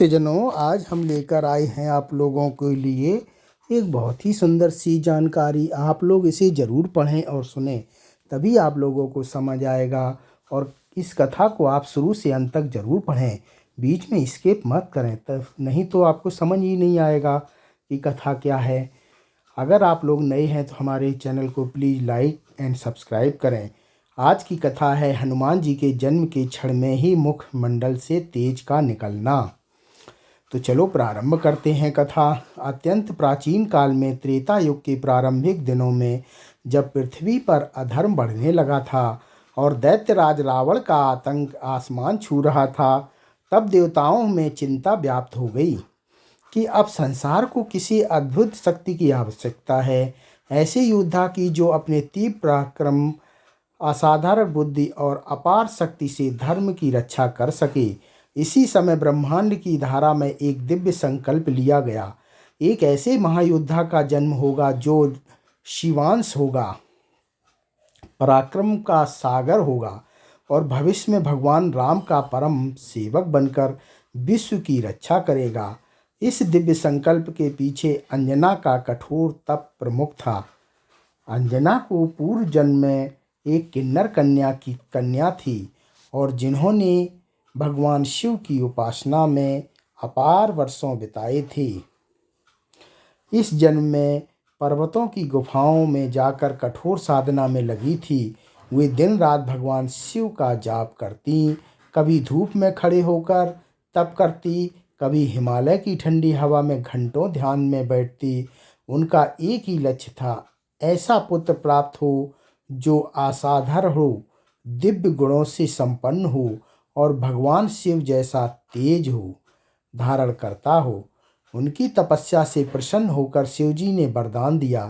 भक्तजनों, आज हम लेकर आए हैं आप लोगों के लिए एक बहुत ही सुंदर सी जानकारी। आप लोग इसे ज़रूर पढ़ें और सुनें, तभी आप लोगों को समझ आएगा। और इस कथा को आप शुरू से अंत तक ज़रूर पढ़ें, बीच में स्किप मत करें, तब नहीं तो आपको समझ ही नहीं आएगा कि कथा क्या है। अगर आप लोग नए हैं तो हमारे चैनल को प्लीज़ लाइक एंड सब्सक्राइब करें। आज की कथा है हनुमान जी के जन्म के क्षण में ही मुखमंडल से तेज का निकलना। तो चलो प्रारंभ करते हैं कथा। अत्यंत प्राचीन काल में त्रेता युग के प्रारंभिक दिनों में, जब पृथ्वी पर अधर्म बढ़ने लगा था और दैत्यराज रावण का आतंक आसमान छू रहा था, तब देवताओं में चिंता व्याप्त हो गई कि अब संसार को किसी अद्भुत शक्ति की आवश्यकता है, ऐसे योद्धा की जो अपने तीव्र पराक्रम, असाधारण बुद्धि और अपार शक्ति से धर्म की रक्षा कर सके। इसी समय ब्रह्मांड की धारा में एक दिव्य संकल्प लिया गया। एक ऐसे महायोद्धा का जन्म होगा जो शिवांश होगा, पराक्रम का सागर होगा और भविष्य में भगवान राम का परम सेवक बनकर विश्व की रक्षा करेगा। इस दिव्य संकल्प के पीछे अंजना का कठोर तप प्रमुख था। अंजना को पूर्व जन्म में एक किन्नर कन्या थी और जिन्होंने भगवान शिव की उपासना में अपार वर्षों बिताए थे। इस जन्म में पर्वतों की गुफाओं में जाकर कठोर साधना में लगी थी। वे दिन रात भगवान शिव का जाप करती, कभी धूप में खड़े होकर तप करती, कभी हिमालय की ठंडी हवा में घंटों ध्यान में बैठती। उनका एक ही लक्ष्य था, ऐसा पुत्र प्राप्त हो जो असाधारण हो, दिव्य गुणों से संपन्न हो और भगवान शिव जैसा तेज हो धारण करता हो। उनकी तपस्या से प्रसन्न होकर शिवजी ने वरदान दिया,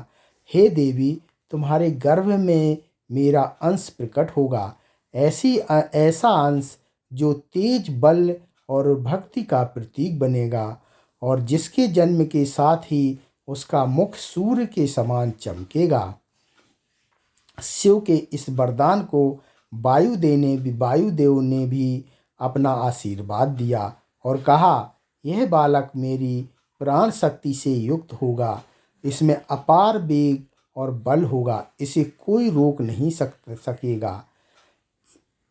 हे देवी, तुम्हारे गर्भ में मेरा अंश प्रकट होगा, ऐसा अंश जो तेज, बल और भक्ति का प्रतीक बनेगा और जिसके जन्म के साथ ही उसका मुख सूर्य के समान चमकेगा। शिव के इस वरदान को वायुदेव ने भी अपना आशीर्वाद दिया और कहा, यह बालक मेरी प्राण शक्ति से युक्त होगा, इसमें अपार वेग और बल होगा, इसे कोई रोक नहीं सकेगा।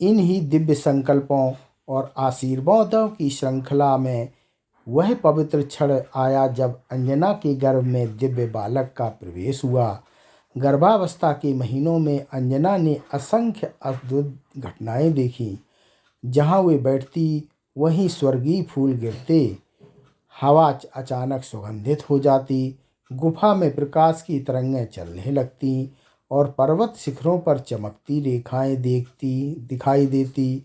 इन ही दिव्य संकल्पों और आशीर्वादों की श्रृंखला में वह पवित्र क्षण आया जब अंजना के गर्भ में दिव्य बालक का प्रवेश हुआ। गर्भावस्था के महीनों में अंजना ने असंख्य अद्भुत घटनाएं देखी। जहाँ वे बैठती वहीं स्वर्गीय फूल गिरते, हवा अचानक सुगंधित हो जाती, गुफा में प्रकाश की तरंगें चलने लगती और पर्वत शिखरों पर चमकती रेखाएं दिखाई देती।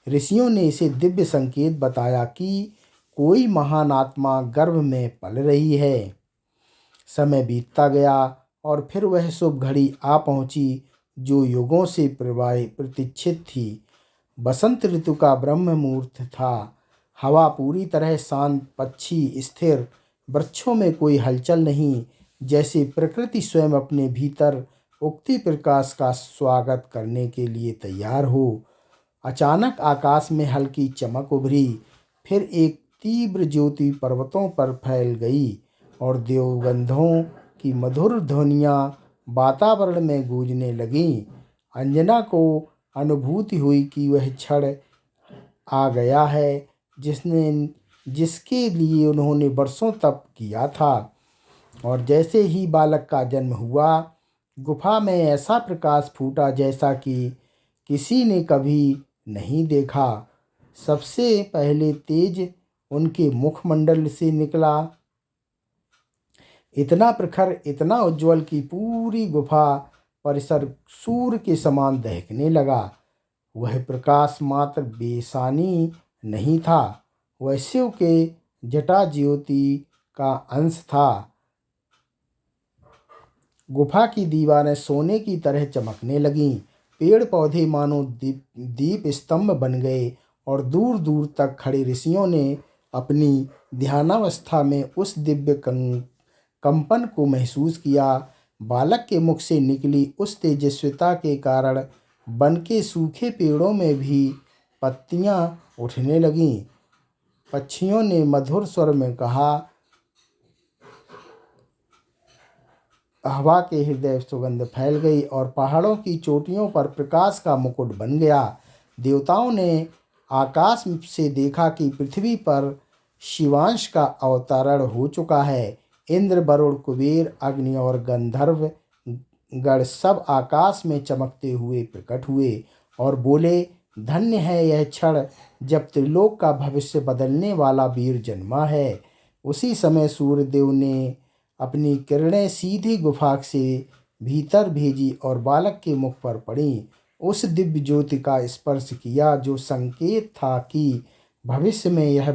ऋषियों ने इसे दिव्य संकेत बताया कि कोई महान आत्मा गर्भ में पल रही है। समय बीतता गया और फिर वह शुभ घड़ी आ पहुंची जो युगों से प्रतीक्षित थी। बसंत ऋतु का ब्रह्म मुहूर्त था। हवा पूरी तरह शांत, पक्षी स्थिर, वृक्षों में कोई हलचल नहीं, जैसे प्रकृति स्वयं अपने भीतर उगती प्रकाश का स्वागत करने के लिए तैयार हो। अचानक आकाश में हल्की चमक उभरी, फिर एक तीव्र ज्योति पर्वतों पर फैल गई और देवगंधों की मधुर ध्वनियाँ वातावरण में गूंजने लगीं। अंजना को अनुभूति हुई कि वह क्षण आ गया है जिसके लिए उन्होंने वर्षों तप किया था। और जैसे ही बालक का जन्म हुआ, गुफा में ऐसा प्रकाश फूटा जैसा कि किसी ने कभी नहीं देखा। सबसे पहले तेज उनके मुखमंडल से निकला, इतना प्रखर, इतना उज्जवल कि पूरी गुफा परिसर सूर्य के समान दहकने लगा। वह प्रकाश मात्र बेसानी नहीं था, वह शिव के जटा ज्योति का अंश था। गुफा की दीवारें सोने की तरह चमकने लगीं, पेड़ पौधे मानो दीप स्तंभ बन गए और दूर दूर तक खड़े ऋषियों ने अपनी ध्यानावस्था में उस दिव्य कंपन को महसूस किया। बालक के मुख से निकली उस तेजस्विता के कारण वन के सूखे पेड़ों में भी पत्तियां उठने लगीं। पक्षियों ने मधुर स्वर में कहा, हवा के हृदय सुगंध फैल गई और पहाड़ों की चोटियों पर प्रकाश का मुकुट बन गया। देवताओं ने आकाश से देखा कि पृथ्वी पर शिवांश का अवतरण हो चुका है। इंद्र, वरुण, कुबेर, अग्नि और गंधर्व गण सब आकाश में चमकते हुए प्रकट हुए और बोले, धन्य है यह क्षण जब त्रिलोक का भविष्य बदलने वाला वीर जन्मा है। उसी समय सूर्यदेव ने अपनी किरणें सीधी गुफा से भीतर भेजी और बालक के मुख पर पड़ी। उस दिव्य ज्योति का स्पर्श किया जो संकेत था कि भविष्य में यह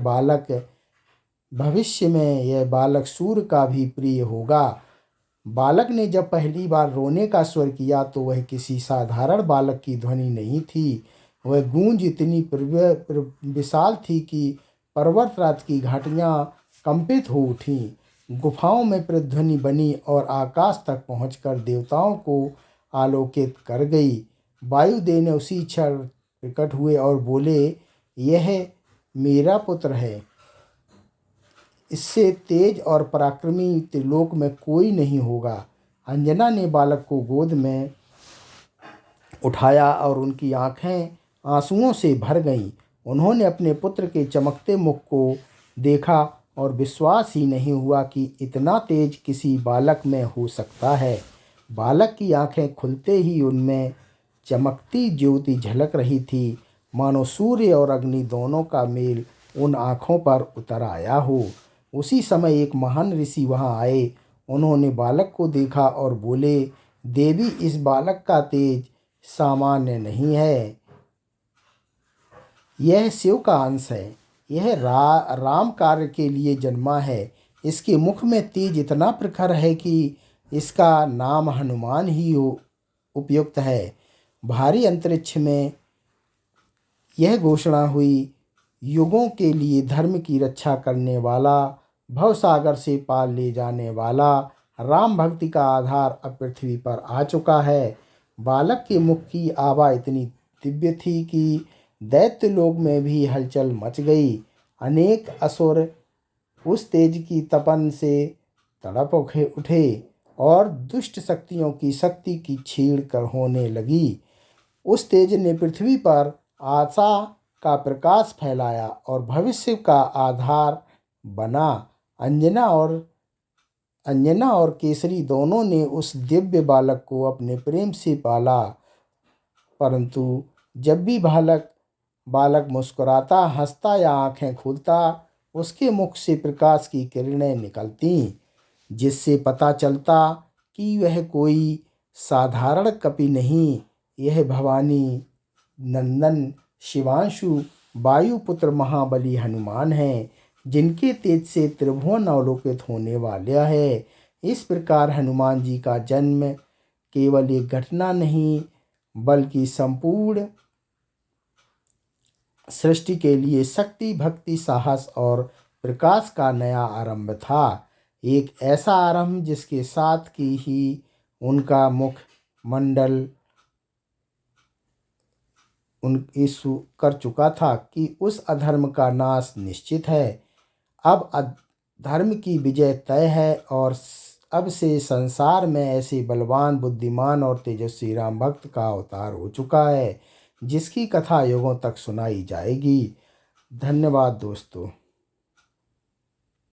बालक सूर्य का भी प्रिय होगा। बालक ने जब पहली बार रोने का स्वर किया तो वह किसी साधारण बालक की ध्वनि नहीं थी। वह गूंज इतनी विशाल थी कि पर्वतराज की घाटियां कंपित हो उठीं। गुफाओं में प्रतिध्वनि बनी और आकाश तक पहुंचकर देवताओं को आलोकित कर गई। वायुदेव ने उसी क्षण प्रकट हुए और बोले, यह मेरा पुत्र है, इससे तेज और पराक्रमी त्रिलोक में कोई नहीं होगा। अंजना ने बालक को गोद में उठाया और उनकी आंखें आंसुओं से भर गईं। उन्होंने अपने पुत्र के चमकते मुख को देखा और विश्वास ही नहीं हुआ कि इतना तेज किसी बालक में हो सकता है। बालक की आंखें खुलते ही उनमें चमकती ज्योति झलक रही थी, मानो सूर्य और अग्नि दोनों का मेल उन आँखों पर उतर आया हो। उसी समय एक महान ऋषि वहां आए। उन्होंने बालक को देखा और बोले, देवी, इस बालक का तेज सामान्य नहीं है, यह शिव का अंश है। यह राम कार्य के लिए जन्मा है। इसके मुख में तेज इतना प्रखर है कि इसका नाम हनुमान ही उपयुक्त है। भारी अंतरिक्ष में यह घोषणा हुई, युगों के लिए धर्म की रक्षा करने वाला, भवसागर से पार ले जाने वाला, राम भक्ति का आधार अब पृथ्वी पर आ चुका है। बालक के मुख की आभा इतनी दिव्य थी कि दैत्य लोक में भी हलचल मच गई। अनेक असुर उस तेज की तपन से तड़प उठे और दुष्ट शक्तियों की शक्ति की छीड़ कर होने लगी। उस तेज ने पृथ्वी पर आशा का प्रकाश फैलाया और भविष्य का आधार बना। अंजना और केसरी दोनों ने उस दिव्य बालक को अपने प्रेम से पाला, परंतु जब भी बालक मुस्कुराता, हंसता या आंखें खोलता, उसके मुख से प्रकाश की किरणें निकलतीं, जिससे पता चलता कि वह कोई साधारण कपि नहीं, यह भवानी नंदन शिवांशु वायुपुत्र महाबली हनुमान है, जिनके तेज से त्रिभुवन अवलोकित होने वाला है। इस प्रकार हनुमान जी का जन्म केवल एक घटना नहीं, बल्कि संपूर्ण सृष्टि के लिए शक्ति, भक्ति, साहस और प्रकाश का नया आरंभ था। एक ऐसा आरंभ जिसके साथ की ही उनका मुख मंडल कर चुका था कि उस अधर्म का नाश निश्चित है। अब अधर्म की विजय तय है और अब से संसार में ऐसे बलवान, बुद्धिमान और तेजस्वी राम भक्त का अवतार हो चुका है, जिसकी कथा युगों तक सुनाई जाएगी। धन्यवाद दोस्तों।